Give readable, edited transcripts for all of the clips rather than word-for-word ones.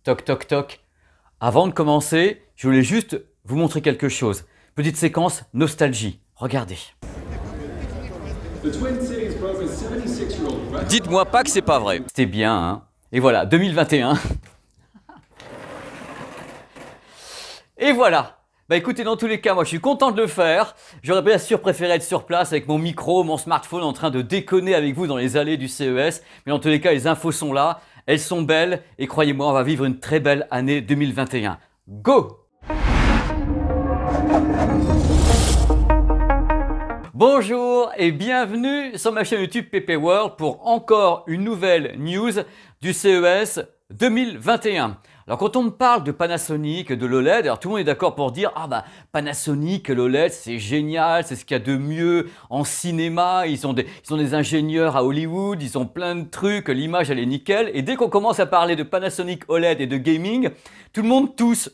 Toc toc toc. Avant de commencer, je voulais juste vous montrer quelque chose. Petite séquence nostalgie. Regardez. Dites-moi pas que c'est pas vrai. C'était bien, hein. Et voilà, 2021. Et voilà. Bah écoutez, dans tous les cas, moi je suis content de le faire. J'aurais bien sûr préféré être sur place avec mon micro, mon smartphone en train de déconner avec vous dans les allées du CES. Mais dans tous les cas, les infos sont là, elles sont belles et croyez-moi, on va vivre une très belle année 2021. Go! Bonjour et bienvenue sur ma chaîne YouTube PP World pour encore une nouvelle news du CES 2021. Alors quand on me parle de Panasonic, de l'OLED, alors tout le monde est d'accord pour dire Panasonic, l'OLED c'est génial, c'est ce qu'il y a de mieux en cinéma, ils ont des ingénieurs à Hollywood, ils ont plein de trucs, l'image elle est nickel. Et dès qu'on commence à parler de Panasonic OLED et de gaming, tout le monde tousse.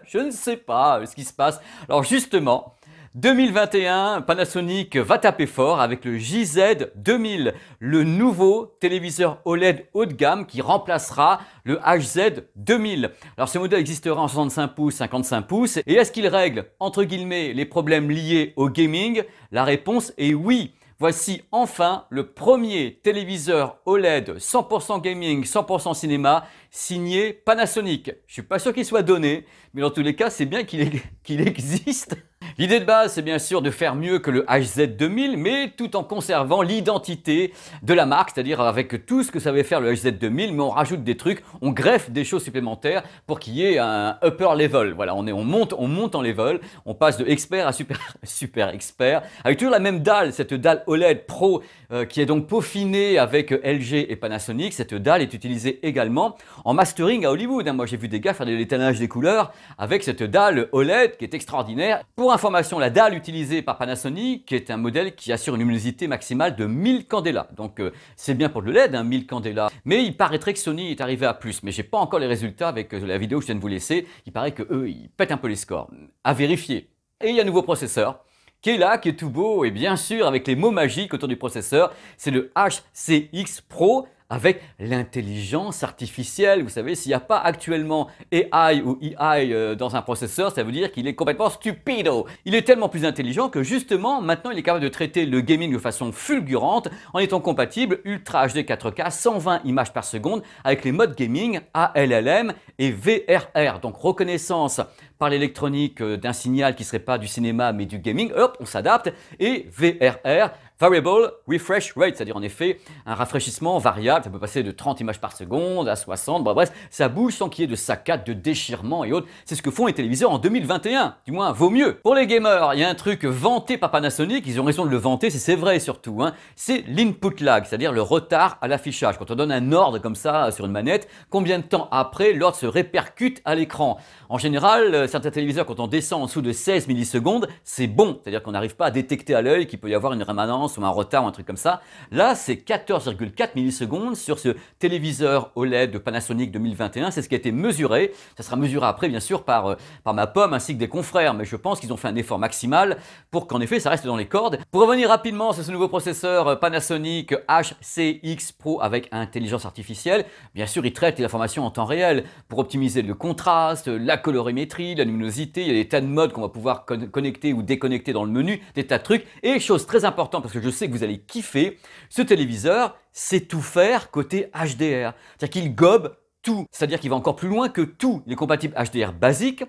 Je ne sais pas ce qui se passe. Alors justement, 2021, Panasonic va taper fort avec le JZ2000, le nouveau téléviseur OLED haut de gamme qui remplacera le HZ2000. Alors ce modèle existera en 65 pouces, 55 pouces. Et est-ce qu'il règle, entre guillemets, les problèmes liés au gaming? La réponse est oui. Voici enfin le premier téléviseur OLED 100% gaming, 100% cinéma signé Panasonic. Je ne suis pas sûr qu'il soit donné, mais dans tous les cas, c'est bien qu'il existe. L'idée de base, c'est bien sûr de faire mieux que le HZ2000, mais tout en conservant l'identité de la marque, c'est-à-dire avec tout ce que savait faire le HZ2000, mais on rajoute des trucs, on greffe des choses supplémentaires pour qu'il y ait un upper level. Voilà, on monte en level, on passe de expert à super expert, avec toujours la même dalle, cette dalle OLED Pro qui est donc peaufinée avec LG et Panasonic. Cette dalle est utilisée également en mastering à Hollywood. Moi, j'ai vu des gars faire de l'étalonnage des couleurs avec cette dalle OLED qui est extraordinaire. Pour information, la dalle utilisée par Panasonic est un modèle qui assure une luminosité maximale de 1000 candela. Donc c'est bien pour le LED, 1000 candela. Mais il paraîtrait que Sony est arrivé à plus. Mais j'ai pas encore les résultats avec la vidéo que je viens de vous laisser. Il paraît que eux, ils pètent un peu les scores. À vérifier. Et il y a un nouveau processeur qui est là, qui est tout beau, et bien sûr avec les mots magiques autour du processeur, c'est le HCX Pro avec l'intelligence artificielle. Vous savez, s'il n'y a pas actuellement AI ou EI dans un processeur, ça veut dire qu'il est complètement stupido. Il est tellement plus intelligent que justement, maintenant, il est capable de traiter le gaming de façon fulgurante en étant compatible Ultra HD 4K, 120 images par seconde avec les modes gaming ALLM et VRR. Donc reconnaissance par l'électronique d'un signal qui ne serait pas du cinéma mais du gaming, hop, on s'adapte, et VRR, Variable Refresh Rate, c'est-à-dire en effet un rafraîchissement variable, ça peut passer de 30 images par seconde à 60, bref, ça bouge sans qu'il y ait de saccades, de déchirements et autres. C'est ce que font les téléviseurs en 2021, du moins vaut mieux. Pour les gamers, il y a un truc vanté par Panasonic, ils ont raison de le vanter, c'est vrai surtout, c'est l'input lag, c'est-à-dire le retard à l'affichage. Quand on donne un ordre comme ça sur une manette, combien de temps après l'ordre se répercute à l'écran? En général, certains téléviseurs, quand on descend en dessous de 16 millisecondes, c'est bon, c'est-à-dire qu'on n'arrive pas à détecter à l'œil qu'il peut y avoir une rémanence ou un retard ou un truc comme ça. Là, c'est 14,4 millisecondes sur ce téléviseur OLED de Panasonic 2021. C'est ce qui a été mesuré. Ça sera mesuré après, bien sûr, par ma pomme ainsi que des confrères. Mais je pense qu'ils ont fait un effort maximal pour qu'en effet, ça reste dans les cordes. Pour revenir rapidement sur ce nouveau processeur Panasonic HCX Pro avec intelligence artificielle, bien sûr, il traite l'information en temps réel pour optimiser le contraste, la colorimétrie, la luminosité. Il y a des tas de modes qu'on va pouvoir connecter ou déconnecter dans le menu, des tas de trucs. Et chose très importante, parce que je sais que vous allez kiffer, ce téléviseur sait tout faire côté HDR. C'est-à-dire qu'il gobe tout. C'est-à-dire qu'il va encore plus loin que tout. Il est compatible HDR basique,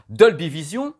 Dolby Vision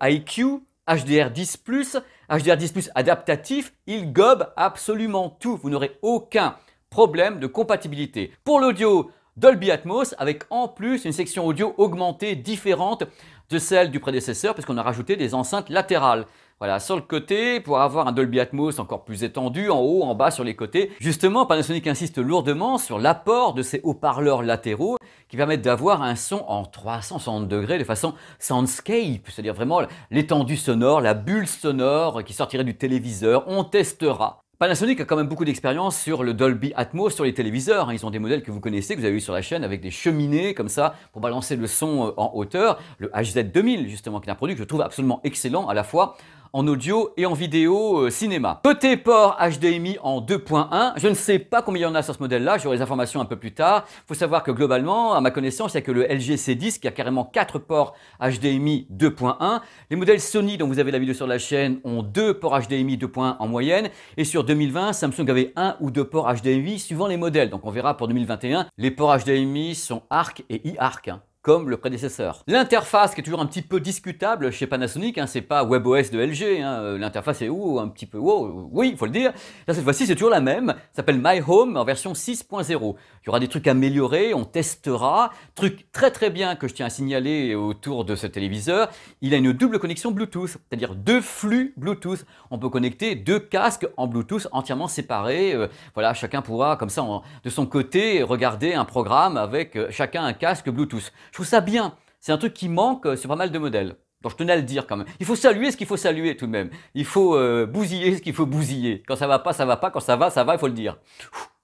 IQ, HDR10+, HDR10+ adaptatif. Il gobe absolument tout. Vous n'aurez aucun problème de compatibilité. Pour l'audio, Dolby Atmos avec en plus une section audio augmentée différente de celle du prédécesseur puisqu'on a rajouté des enceintes latérales. Voilà, sur le côté, pour avoir un Dolby Atmos encore plus étendu, en haut, en bas, sur les côtés. Justement, Panasonic insiste lourdement sur l'apport de ces haut-parleurs latéraux qui permettent d'avoir un son en 360 degrés de façon soundscape, c'est-à-dire vraiment l'étendue sonore, la bulle sonore qui sortirait du téléviseur. On testera. Panasonic a quand même beaucoup d'expérience sur le Dolby Atmos sur les téléviseurs. Ils ont des modèles que vous connaissez, que vous avez vu sur la chaîne, avec des cheminées comme ça pour balancer le son en hauteur. Le HZ2000 justement, qui est un produit que je trouve absolument excellent à la fois en audio et en vidéo cinéma. Côté port HDMI en 2.1, je ne sais pas combien il y en a sur ce modèle-là, j'aurai les informations un peu plus tard. Il faut savoir que globalement, à ma connaissance, il n'y a que le LG C10 qui a carrément 4 ports HDMI 2.1. Les modèles Sony dont vous avez la vidéo sur la chaîne ont 2 ports HDMI 2.1 en moyenne. Et sur 2020, Samsung avait 1 ou 2 ports HDMI suivant les modèles. Donc on verra pour 2021, les ports HDMI sont ARC et eARC, comme le prédécesseur. L'interface qui est toujours un petit peu discutable chez Panasonic, c'est pas WebOS de LG, l'interface est un petit peu oui, il faut le dire. Là, cette fois-ci, c'est toujours la même, ça s'appelle My Home en version 6.0. Il y aura des trucs améliorés, on testera. Truc très très bien que je tiens à signaler autour de ce téléviseur, il a une double connexion Bluetooth, c'est-à-dire 2 flux Bluetooth. On peut connecter 2 casques en Bluetooth entièrement séparés. Voilà, chacun pourra comme ça de son côté regarder un programme avec chacun un casque Bluetooth. Je trouve ça bien. C'est un truc qui manque sur pas mal de modèles. Donc je tenais à le dire quand même. Il faut saluer ce qu'il faut saluer tout de même. Il faut bousiller ce qu'il faut bousiller. Quand ça va pas, ça va pas. Quand ça va, il faut le dire.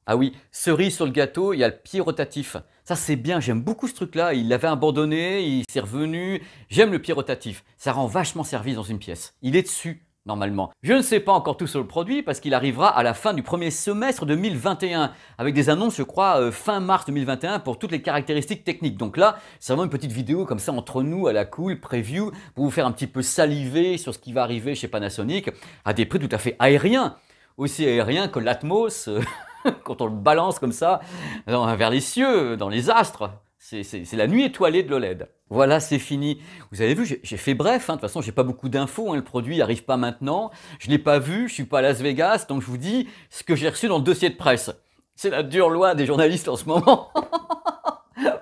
Ah oui, cerise sur le gâteau, il y a le pied rotatif. Ça c'est bien, j'aime beaucoup ce truc-là. Il l'avait abandonné, il s'est revenu. J'aime le pied rotatif. Ça rend vachement service dans une pièce. Il est dessus. Normalement. Je ne sais pas encore tout sur le produit parce qu'il arrivera à la fin du premier semestre 2021 avec des annonces, je crois, fin mars 2021 pour toutes les caractéristiques techniques. Donc là, c'est vraiment une petite vidéo comme ça entre nous à la cool, preview, pour vous faire un petit peu saliver sur ce qui va arriver chez Panasonic à des prix tout à fait aériens. Aussi aériens que l'Atmos quand on le balance comme ça vers les cieux, dans les astres. C'est la nuit étoilée de l'OLED. Voilà, c'est fini. Vous avez vu, j'ai fait bref. De toute façon, j'ai pas beaucoup d'infos. Le produit n'arrive pas maintenant. Je l'ai pas vu. Je suis pas à Las Vegas. Donc, je vous dis ce que j'ai reçu dans le dossier de presse. C'est la dure loi des journalistes en ce moment.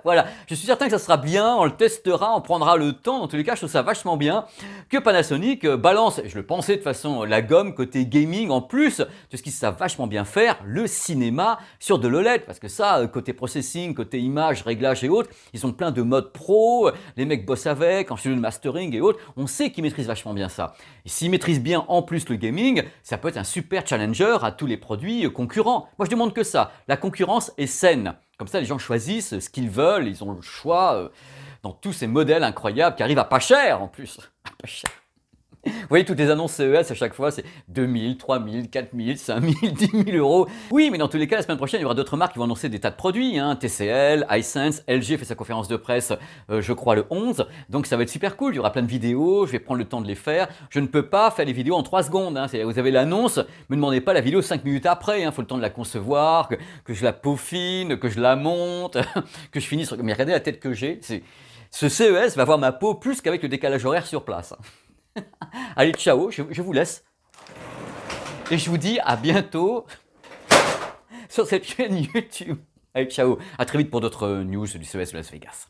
Voilà, je suis certain que ça sera bien, on le testera, on prendra le temps. Dans tous les cas, je trouve ça vachement bien que Panasonic balance, je le pensais de toute façon, la gomme côté gaming en plus de ce qu'ils savent vachement bien faire, le cinéma sur de l'OLED. Parce que ça, côté processing, côté image, réglage et autres, ils ont plein de modes pro, les mecs bossent avec, en studio de mastering et autres. On sait qu'ils maîtrisent vachement bien ça. Et s'ils maîtrisent bien en plus le gaming, ça peut être un super challenger à tous les produits concurrents. Moi, je demande que ça. La concurrence est saine. Comme ça, les gens choisissent ce qu'ils veulent, ils ont le choix dans tous ces modèles incroyables qui arrivent à pas cher en plus. Pas cher. Vous voyez, toutes les annonces CES à chaque fois, c'est 2000, 3000, 4000, 5000, 10 000 euros. Oui, mais dans tous les cas, la semaine prochaine, il y aura d'autres marques qui vont annoncer des tas de produits. TCL, Hisense, LG fait sa conférence de presse, je crois, le 11. Donc ça va être super cool. Il y aura plein de vidéos. Je vais prendre le temps de les faire. Je ne peux pas faire les vidéos en 3 secondes. Vous avez l'annonce. Ne me demandez pas la vidéo 5 minutes après. Il faut le temps de la concevoir, que je la peaufine, que je la monte, que je finisse. Mais regardez la tête que j'ai. Ce CES va voir ma peau plus qu'avec le décalage horaire sur place. Allez, ciao, je vous laisse. Et je vous dis à bientôt sur cette chaîne YouTube. Allez, ciao. À très vite pour d'autres news du CES de Las Vegas.